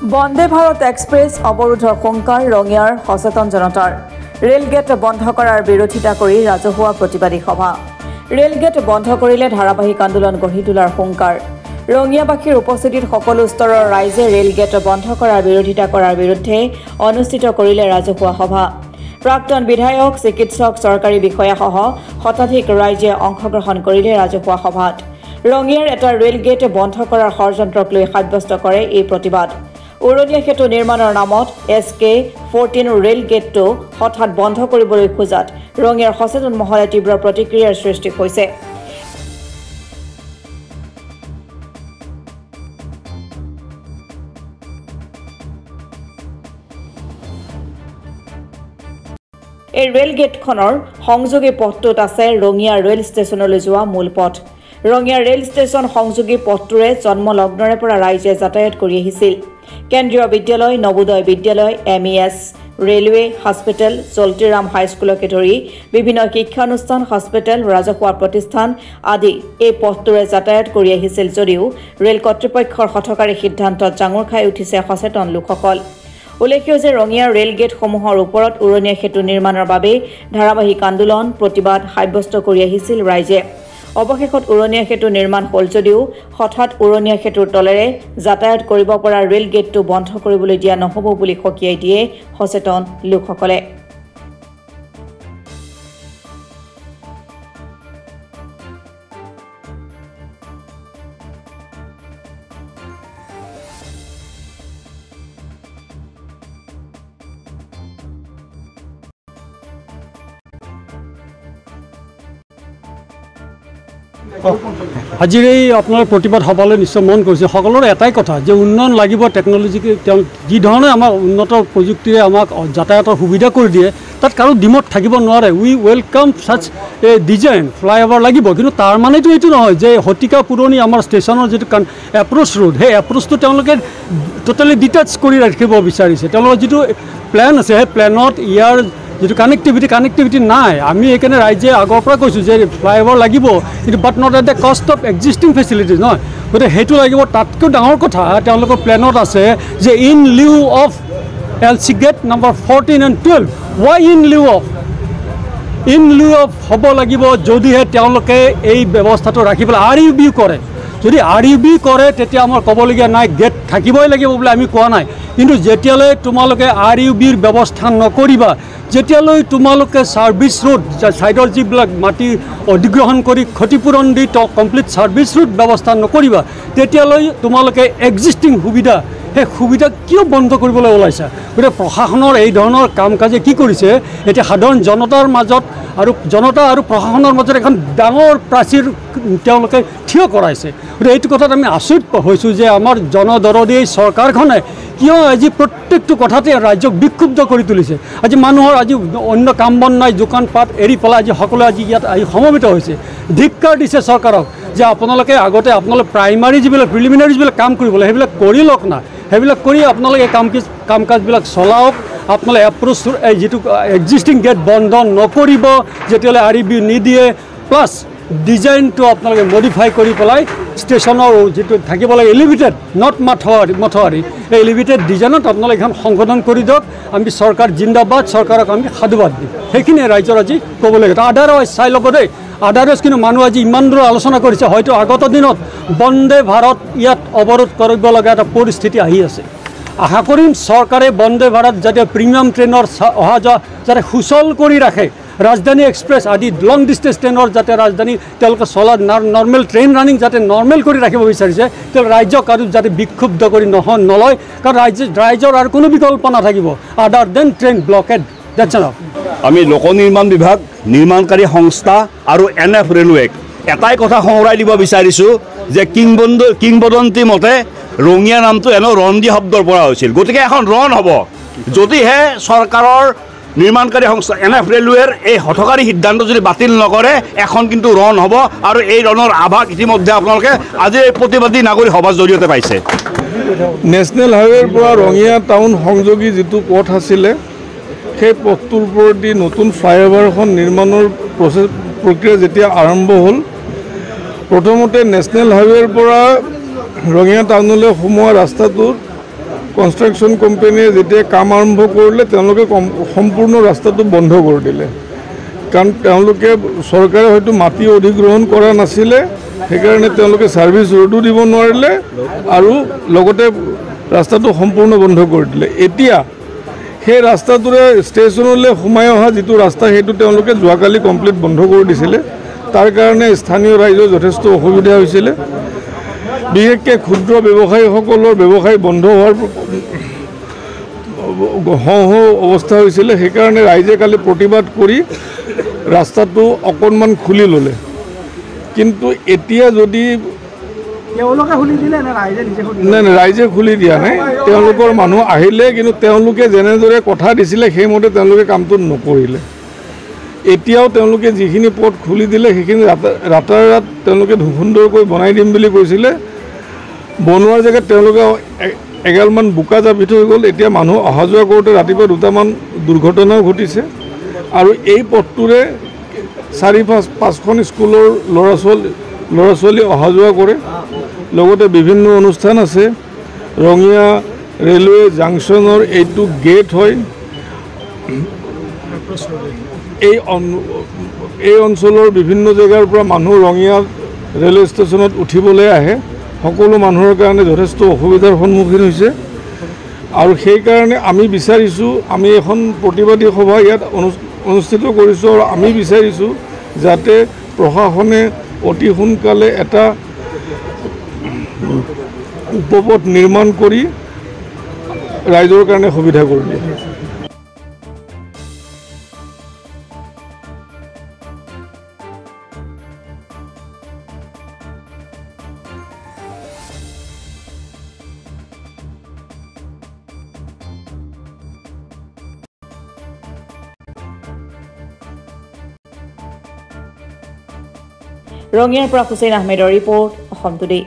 Vande Bharat express অৱৰোধৰ শংকাৰ ৰঙিয়াৰ সচেতন জনতাৰ ৰেলগেট বন্ধ কৰাৰ বিৰোধিতা কৰি ৰাজহুৱা প্ৰতিবাদী সভা ৰেলগেট বন্ধ কৰিলে ধাৰাবাহিক আন্দোলন গঢ়ি তোলাৰ শংকাৰ ৰঙিয়াবাসীৰ উপস্থিতিত সকলো স্তৰৰ ৰাইজে ৰেলগেট বন্ধ কৰাৰ বিৰোধিতা কৰাৰ বিৰুদ্ধে অনুষ্ঠিত কৰিলে ৰাজহুৱা সভা প্ৰাক্তন বিধায়ক চিকিৎসক চৰকাৰী বিষয়াসহ শতাধিক ৰাইজে অংশগ্ৰহণ কৰিলে ৰাজহুৱা সভাত ৰঙিয়াৰ এটা ৰেলগেট বন্ধ কৰাৰ ষড়যন্ত্ৰক লৈ সাব্যস্ত কৰে এই প্ৰতিবাদ উৰণীয়া সেতু নিৰ্মাণৰ নামত SK14 ৰেলগেটটো হঠাৎ বন্ধ কৰিবলৈ খোজাত ৰঙিয়াৰ সচেতন মহলে তীব্ৰ প্ৰতিক্ৰিয়াৰ সৃষ্টি হৈছে এই ৰেলগেটখনৰ সংযোগী পথটোত আছে ৰঙিয়া ৰেল ষ্টেচনলৈ যোৱা মূল পথ ৰঙিয়া ৰেল ষ্টেচন সংযোগী পথটোৰে জন্মলগ্নৰে পৰা ৰাইজে যাতায়াত কৰি আহিছিল কেন্দ্ৰীয় বিদ্যালয় নবোদয় বিদ্যালয় MES ৰেলৱে হস্পিটেল চলতিৰাম হাইস্কুলকে ধৰি বিভিন্ন শিক্ষানুষ্ঠান হস্পিটেল ৰাজহুৱা প্ৰতিষ্ঠান আদি এই পথটোৰে যাতায়াত কৰি আহিছিল যদিও ৰেল কৰ্তৃপক্ষৰ হঠকাৰী সিদ্ধান্তত জাঙুৰ খাই উঠিছে সচেতন লোকসকল উল্লেখ্য যে ৰঙিয়াৰ ৰেলগেটসমূহৰ ওপৰত উৰণীয়া সেতু নিৰ্মাণৰ বাবে ধাৰাবাহিক আন্দোলন প্ৰতিবাদ সাব্যস্ত কৰি আহিছিল ৰাইজে অৱশেষত উৰণীয়া সেতু নিৰ্মাণ হ'ল যদিও হঠাৎ উৰণীয়া সেতুৰ তলেৰে যাতায়াত কৰিব পৰা ৰেলগেটটো বন্ধ কৰিবলৈ দিয়া নহ'ব বুলি সকীয়াই দিয়ে সচেতন লোকসকলে আজিৰ এই আপোনাৰ প্ৰতিবাদ সভালৈ নিশ্চয় মন কৰিছে সকলোৰে এটাই কথা যে উন্নয়ন লাগিব টেকন'লজিক যি ধৰণে আমাৰ উন্নত প্ৰযুক্তিৰে আমাক যাতায়াতৰ সুবিধা কৰি দিয়ে তাত কাৰো ডিমত থাকিব নোৱাৰে উই ৱেলকাম ছাচ এ ডিজাইন ফ্লাইঅভাৰ লাগিব কিন্তু তাৰ মানেতো এইটো নহয় যে শতিকা পুৰণি আমাৰ ষ্টেচনৰ যিটো এপ্ৰ'চ ৰোড সেই এপ্ৰ'চটো তেওঁলোকে টোটেলি ডিটাচ কৰি ৰাখিব বিচাৰিছে তেওঁলোকৰ যিটো প্লেন আছে সেই প্লেনত ইয়াৰ যেটো কানেক্টিভিটি নাই আমি এখানে ৰাজ্যে আগৰ পৰা কৈছো যে ফ্লাইঅভাৰ লাগিব কিন্তু but not at the cost of existing facilities নহয় গতে হেতু লাগিব তাতকৈ ডাঙৰ কথা তেওঁলোকৰ প্লেনত আছে যে in lieu of LC gate number 14 and 12 why in lieu of হ'ব লাগিব যদিহে তেওঁলোকে এই ব্যৱস্থাটো ৰাখি পেলাই RUB কৰে যদি RUB কৰে তেতিয়া আমাৰ ক'বলগীয়া নাই গেট থাকিবই লাগিব বুলি আমি কোৱা নাই কিন্তু যেতিয়ালৈ তোমালোকে RUBৰ ব্যৱস্থা নকৰিবা যেতিয়ালৈ তোমালোকে সাৰ্ভিস ৰোড সাইডৰ যিবিলাক মাটি অধিগ্ৰহণ কৰি ক্ষতিপূৰণ দি কমপ্লিট সাৰ্ভিস ৰোড ব্যৱস্থা নকৰিবা তেতিয়ালৈ তোমালোকে এক্সিষ্টিং সুবিধা সেই সুবিধা কিয় বন্ধ কৰিবলৈ ওলাইছা গতিকে প্ৰশাসনৰ এই ধৰণৰ কাম কাজে কি কৰিছে এতিয়া সাধাৰণ জনতাৰ মাজত আৰু জনতা আৰু প্ৰশাসনৰ মাজত এখন ডাঙৰ প্ৰাচীৰ তেওঁলোকে থিয় কৰাইছে গতিকে এইটো কথাত আমি আচৰিত হৈছোঁ যে আমাৰ জনদৰদী চৰকাৰখনে কিয় আজি প্ৰত্যেকটো কথাতে ৰাজ্যক বিক্ষুব্ধ কৰি তুলিছে আজি মানুহৰ আজি অন্য কাম বন নাই দোকান পাত এৰি পেলাই আজি সকলোৱে আজি ইয়াত আহি সমবেত হৈছে ধিক্কাৰ দিছে চৰকাৰক যে আপোনালোকে আগতে আপোনালোকে প্ৰাইমাৰী যিবিলাক প্ৰিলিমিনাৰী যিবিলাক কাম কৰিবলৈ সেইবিলাক কৰি লওক না সেইবিলাক কৰি আপোনালোকে কাম কাজবিলাক চলাওক আপোনালোকে এপ্ৰ'চ এই যিটো এক্সিষ্টিং গেট বন্ধ নকৰিব যেতিয়ালৈ RUB নিদিয়ে প্লাছ ডিজাইনটো আপোনালোকে মডিফাই কৰি পেলাই ষ্টেচনৰ যিটো থাকিব লাগে এলিভেটেড নট মথাৱাৰী এই এলিভেটেড ডিজাইনত আপোনালোকে এখন সংশোধন কৰি দিয়ক আমি চৰকাৰ জিন্দাবাদ চৰকাৰক আমি সাধুবাদ দিম সেইখিনিয়ে ৰাইজৰ আজি ক'বলগীয়া আদাৰৱাইজ চাই ল'ব দেই আদাৰৱাইজ কিন্তু মানুহ আজি ইমান দূৰ আলোচনা কৰিছে হয়তো আগত দিনত বন্দে ভাৰত ইয়াত অৱৰোধ কৰিব লগা এটা পৰিস্থিতি আহি আছে আশা কৰিম চৰকাৰে বন্দে ভাৰত যাতে প্ৰিমিয়াম ট্ৰেইনৰ অহা যোৱা যাতে সুচল কৰি ৰাখে ৰাজধানী এক্সপ্ৰেছ আদি লং ডিষ্টেঞ্চ ট্ৰেইনৰ যাতে ৰাজধানী তেওঁলোকে চলা নৰ্মেল ট্ৰেইন ৰানিং যাতে নৰ্মেল কৰি ৰাখিব বিচাৰিছে তেওঁ ৰাজ্যক আৰু যাতে বিক্ষুব্ধ কৰি নলয় কাৰণ ৰাইজৰ আৰু কোনো বিকল্প নাথাকিব other than train blockade dates enough আমি লোক নিৰ্মাণ বিভাগ নিৰ্মাণকাৰী সংস্থা আৰু NF ৰেলৱেক এটাই কথা সোঁৱৰাই দিব বিচাৰিছোঁ যে কিংবদন্তি মতে ৰঙিয়া নামটো ৰণ দি শব্দৰ পৰা হৈছিল গতিকে এখন ৰণ হ'ব যদিহে চৰকাৰৰ নিৰ্মাণকাৰী সংস্থা NF ৰেলৱেৰ এই হঠকাৰী সিদ্ধান্ত যদি বাতিল নকৰে এখন কিন্তু ৰণ হ'ব আৰু এই ৰণৰ আভাস ইতিমধ্যে আপোনালোকে আজি এই প্ৰতিবাদী নাগৰিক সভাৰ জৰিয়তে পাইছে নেশ্যনেল হাইৱেৰ পৰা ৰঙিয়া টাউন সংযোগী যিটো পথ আছিলে সেই পথটোৰ ওপৰেদি নতুন ফ্লাইঅভাৰ এখন নিৰ্মাণৰ প্ৰক্ৰিয়া যেতিয়া আৰম্ভ হ'ল প্ৰথমতে নেশ্যনেল হাইৱেৰ পৰা ৰঙিয়া টাউনলৈ সোমোৱা ৰাস্তাটোত কনষ্ট্ৰাকশ্যন কোম্পানীয়ে যেতিয়া কাম আৰম্ভ কৰিলে তেওঁলোকে সম্পূৰ্ণ ৰাস্তাটো বন্ধ কৰি দিলে কাৰণ তেওঁলোকে চৰকাৰে হয়তো মাটি অধিগ্ৰহণ কৰা নাছিলে সেইকাৰণে তেওঁলোকে ছাৰ্ভিচ ৰোডো দিব নোৱাৰিলে আৰু লগতে ৰাস্তাটো সম্পূৰ্ণ বন্ধ কৰি দিলে এতিয়া সেই ৰাস্তাটোৰে ষ্টেচনলৈ সোমাই অহা যিটো ৰাস্তা সেইটো তেওঁলোকে যোৱাকালি কমপ্লিট বন্ধ কৰি দিছিলে তাৰ কাৰণে স্থানীয় ৰাইজৰ যথেষ্ট অসুবিধা হৈছিলে বিশেষকৈ ক্ষুদ্ৰ ব্যৱসায়ীসকলৰ ব্যৱসায় বন্ধ হোৱাৰ হওঁ অৱস্থা হৈছিলে সেইকাৰণে ৰাইজে কালি প্ৰতিবাদ কৰি ৰাস্তাটো অকণমান খুলি ল'লে কিন্তু এতিয়া যদি নাই ৰাইজে খুলি দিয়া নাই তেওঁলোকৰ মানুহ আহিলে কিন্তু তেওঁলোকে যেনেদৰে কথা দিছিলে সেইমতে তেওঁলোকে কামটো নকৰিলে এতিয়াও তেওঁলোকে যিখিনি পথ খুলি দিলে সেইখিনি ৰাতাৰাত তেওঁলোকে সুন্দৰকৈ বনাই দিম বুলি কৈছিলে বনোৱাৰ জেগাত তেওঁলোকে এগালমান বোকা জাপি থৈ গ'ল এতিয়া মানুহ অহা যোৱা কৰোঁতে ৰাতিপুৱা দুটামান দুৰ্ঘটনাও ঘটিছে আৰু এই পথটোৰে 4-5খন স্কুলৰ ল'ৰা ছোৱালী অহা যোৱা কৰে লগতে বিভিন্ন অনুষ্ঠান আছে ৰঙিয়া ৰেলৱে জাংচনৰ এইটো গেট হয় এই অঞ্চলৰ বিভিন্ন জেগাৰ পৰা মানুহ ৰঙিয়া ৰেলৱে ষ্টেচনত উঠিবলৈ আহে সকলো মানুহৰ কাৰণে যথেষ্ট অসুবিধাৰ সন্মুখীন হৈছে আৰু সেইকাৰণে আমি বিচাৰিছোঁ আমি এখন প্ৰতিবাদী সভা ইয়াত অনুষ্ঠিত কৰিছোঁ আৰু আমি বিচাৰিছোঁ যাতে প্ৰশাসনে অতি সোনকালে এটা উপপথ নিৰ্মাণ কৰি ৰাইজৰ কাৰণে সুবিধা কৰি দিয়ে ৰঙিয়াৰ পৰা হুছেইন আহমেদৰ ৰিপৰ্ট অসম টুডে।